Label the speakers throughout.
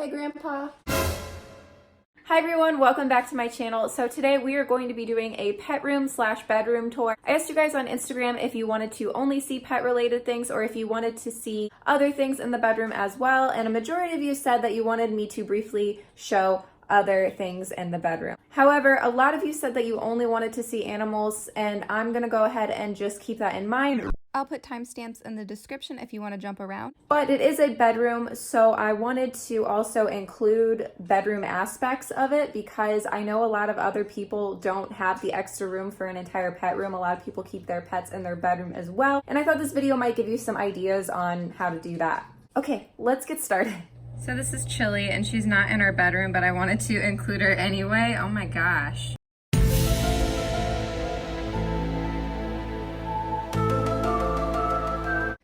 Speaker 1: Hi, Grandpa. Hi everyone, welcome back to my channel. So today we are going to be doing a pet room / bedroom tour. I asked you guys on Instagram if you wanted to only see pet related things or if you wanted to see other things in the bedroom as well, and a majority of you said that you wanted me to briefly show other things in the bedroom. However, a lot of you said that you only wanted to see animals, and I'm gonna go ahead and just keep that in mind. I'll put timestamps in the description if you want to jump around. But it is a bedroom, so I wanted to also include bedroom aspects of it because I know a lot of other people don't have the extra room for an entire pet room. A lot of people keep their pets in their bedroom as well, and I thought this video might give you some ideas on how to do that. Okay, let's get started. So this is Chili, and she's not in her bedroom, but I wanted to include her anyway. Oh my gosh.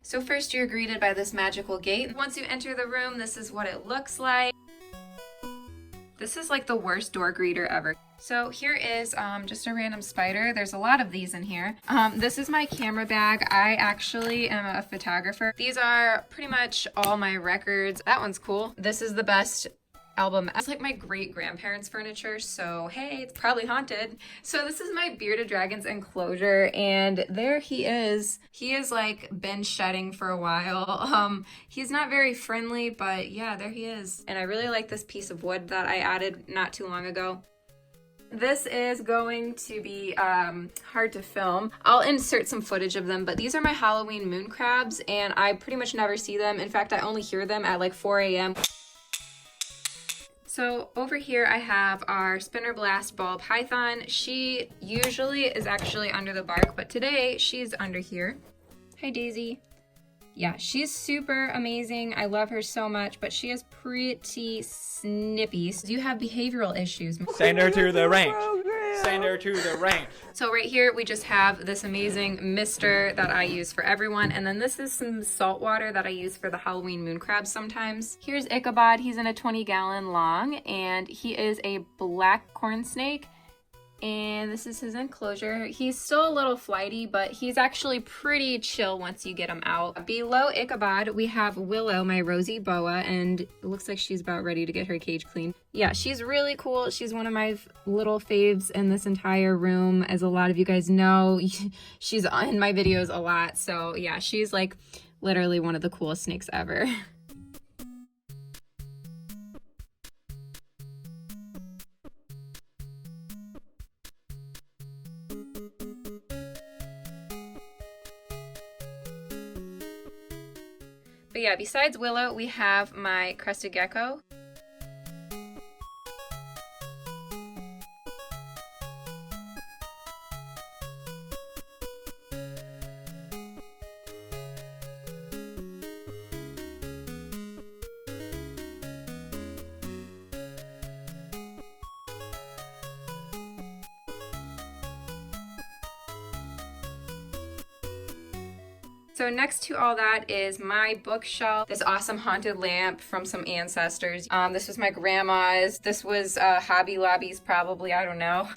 Speaker 1: So first you're greeted by this magical gate. Once you enter the room, this is what it looks like. This is like the worst door greeter ever. So here is just a random spider. There's a lot of these in here. This is my camera bag. I actually am a photographer. These are pretty much all my records. That one's cool. This is the best album. It's like my great grandparents' furniture, so hey, it's probably haunted. So this is my bearded dragon's enclosure, and there he is. He has like been shedding for a while. He's not very friendly, but yeah, there he is. And I really like this piece of wood that I added not too long ago. This is going to be hard to film. I'll insert some footage of them, but these are my Halloween moon crabs, and I pretty much never see them. In fact, I only hear them at like 4 a.m. So over here I have our Spinner Blast ball python. She usually is actually under the bark, but today she's under here. Hi Daisy. Yeah, she's super amazing. I love her so much, but she is pretty snippy. So you have behavioral issues.
Speaker 2: Send her to the ranch. Send her to the ranch.
Speaker 1: So right here we just have this amazing mister that I use for everyone, and then this is some salt water that I use for the Halloween moon crabs sometimes. Here's Ichabod. He's in a 20-gallon long, and he is a black corn snake. And this is his enclosure. He's still a little flighty, but he's actually pretty chill once you get him out. Below Ichabod, we have Willow, my rosy boa, and it looks like she's about ready to get her cage cleaned. Yeah, she's really cool. She's one of my little faves in this entire room. As a lot of you guys know, she's in my videos a lot. So yeah, she's like literally one of the coolest snakes ever. But yeah, besides Willow, we have my crested gecko. So next to all that is my bookshelf, this awesome haunted lamp from some ancestors. This was my grandma's. This was Hobby Lobby's probably, I don't know.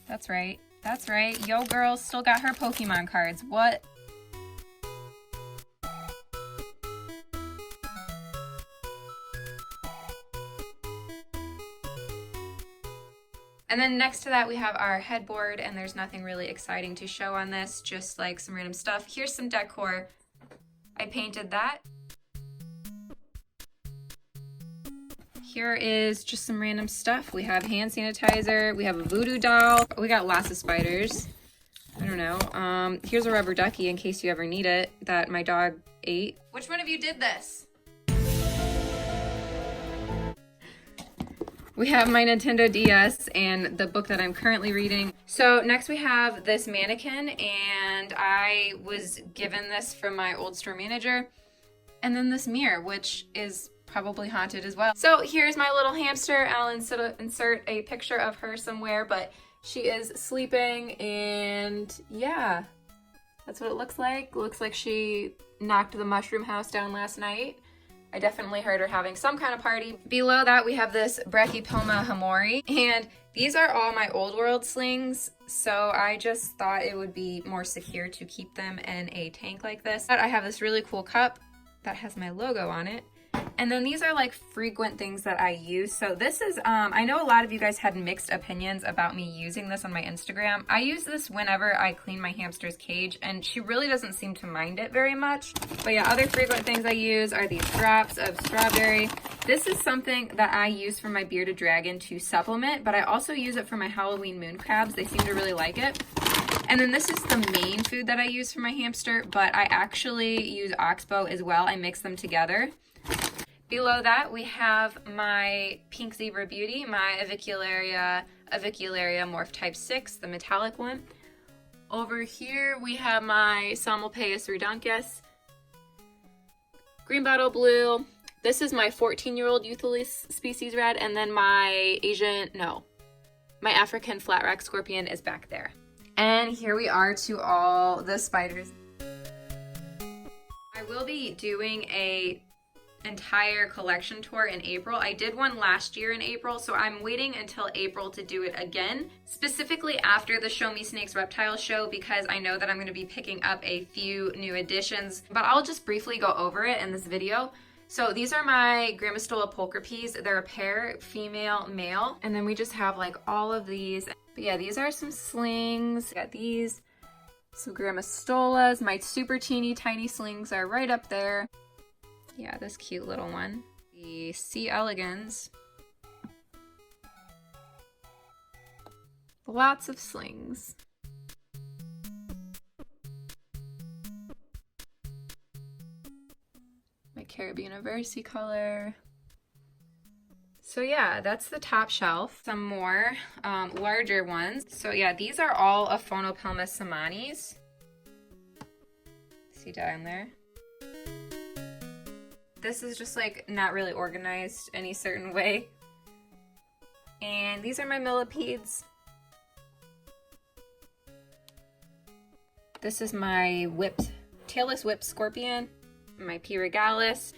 Speaker 1: That's right. That's right. Yo girl still got her Pokemon cards. What? And then next to that we have our headboard, and there's nothing really exciting to show on this, just like some random stuff. Here's some decor. I painted that. Here is just some random stuff. We have hand sanitizer, we have a voodoo doll, we got lots of spiders. I don't know. Here's a rubber ducky in case you ever need it that my dog ate. Which one of you did this? We have my Nintendo DS and the book that I'm currently reading. So next we have this mannequin, and I was given this from my old store manager. And then this mirror, which is probably haunted as well. So here's my little hamster. I'll insert a picture of her somewhere, but she is sleeping, and yeah, that's what it looks like. Looks like she knocked the mushroom house down last night. I definitely heard her having some kind of party. Below that, we have this Brachypoma hamori, and these are all my old world slings, so I just thought it would be more secure to keep them in a tank like this. But I have this really cool cup that has my logo on it. And then these are like frequent things that I use. So this is, I know a lot of you guys had mixed opinions about me using this on my Instagram. I use this whenever I clean my hamster's cage, and she really doesn't seem to mind it very much. But yeah, other frequent things I use are these drops of strawberry. This is something that I use for my bearded dragon to supplement, but I also use it for my Halloween moon crabs. They seem to really like it. And then this is the main food that I use for my hamster, but I actually use oxbow as well. I mix them together. Below that, we have my Pink Zebra Beauty, my Avicularia Morph Type 6, the metallic one. Over here, we have my Psalmopoeus reduncus, Green Bottle Blue. This is my 14-year-old Euthylis species red, and then my my African flat rock scorpion is back there. And here we are to all the spiders. I will be doing a entire collection tour in April. I did one last year in April, so I'm waiting until April to do it again, specifically after the Show Me Snakes Reptiles show, because I know that I'm going to be picking up a few new additions, but I'll just briefly go over it in this video. So these are my Grammostola pulchripes. They're a pair, female, male, and then we just have like all of these. But yeah, these are some slings. Got these, some Grammostolas. My super teeny tiny slings are right up there. Yeah, this cute little one. The C. elegans. Lots of slings. My Caribbean versicolor. So yeah, that's the top shelf. Some more larger ones. So yeah, these are all Aphonopelma samanis. See down there? This is just like not really organized any certain way. And these are my millipedes. This is my tailless whipped scorpion, my P. regalis.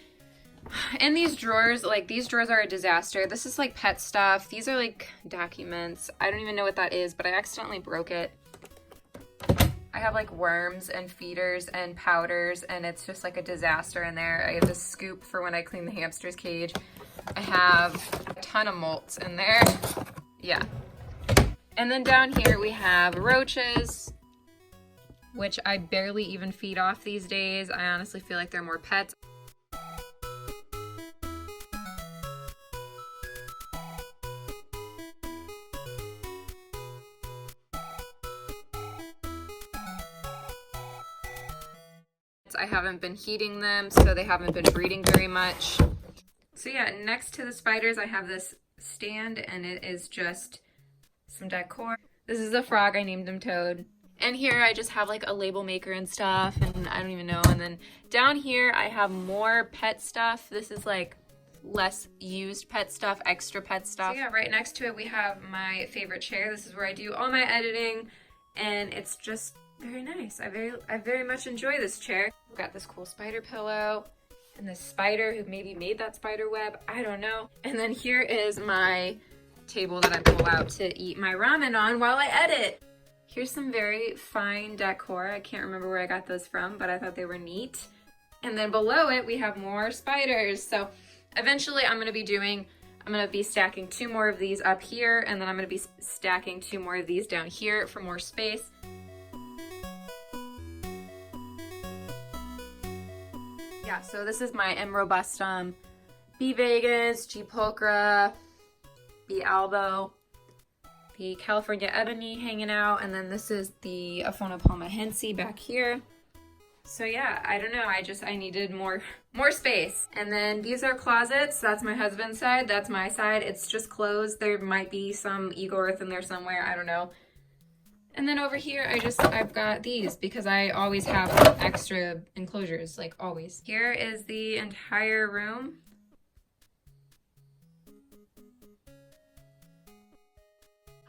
Speaker 1: And these drawers are a disaster. This is like pet stuff. These are like documents. I don't even know what that is, but I accidentally broke it. I have like worms and feeders and powders, and it's just like a disaster in there. I have this scoop for when I clean the hamster's cage. I have a ton of molts in there. Yeah. And then down here we have roaches, which I barely even feed off these days. I honestly feel like they're more pets. I haven't been heating them, so they haven't been breeding very much. So yeah, next to the spiders, I have this stand, and it is just some decor. This is a frog. I named him Toad. And here I just have like a label maker and stuff, and I don't even know. And then down here I have more pet stuff. This is like less used pet stuff, extra pet stuff. So yeah, right next to it we have my favorite chair. This is where I do all my editing, and it's just very nice. I very much enjoy this chair. I've got this cool spider pillow and this spider who maybe made that spider web. I don't know. And then here is my table that I pull out to eat my ramen on while I edit. Here's some very fine decor. I can't remember where I got those from, but I thought they were neat. And then below it, we have more spiders. So eventually I'm going to be stacking 2 more of these up here, and then I'm going to be stacking 2 more of these down here for more space. Yeah, so this is my M. robustum, B. vagus, G. pulchra, B. albo, the California ebony hanging out, and then this is the Aphonopelma hensi back here. So yeah, I don't know, I needed more space. And then these are closets. That's my husband's side, that's my side. It's just clothes. There might be some Egorth in there somewhere, I don't know. And then over here, I've got these because I always have extra enclosures, like always. Here is the entire room.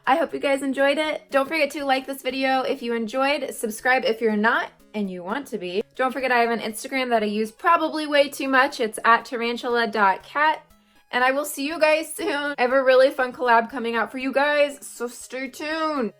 Speaker 3: I hope you guys enjoyed it. Don't forget to like this video if you enjoyed, subscribe if you're not and you want to be. Don't forget I have an Instagram that I use probably way too much. It's at Tarantula.Kat. And I will see you guys soon. I have a really fun collab coming out for you guys, so stay tuned.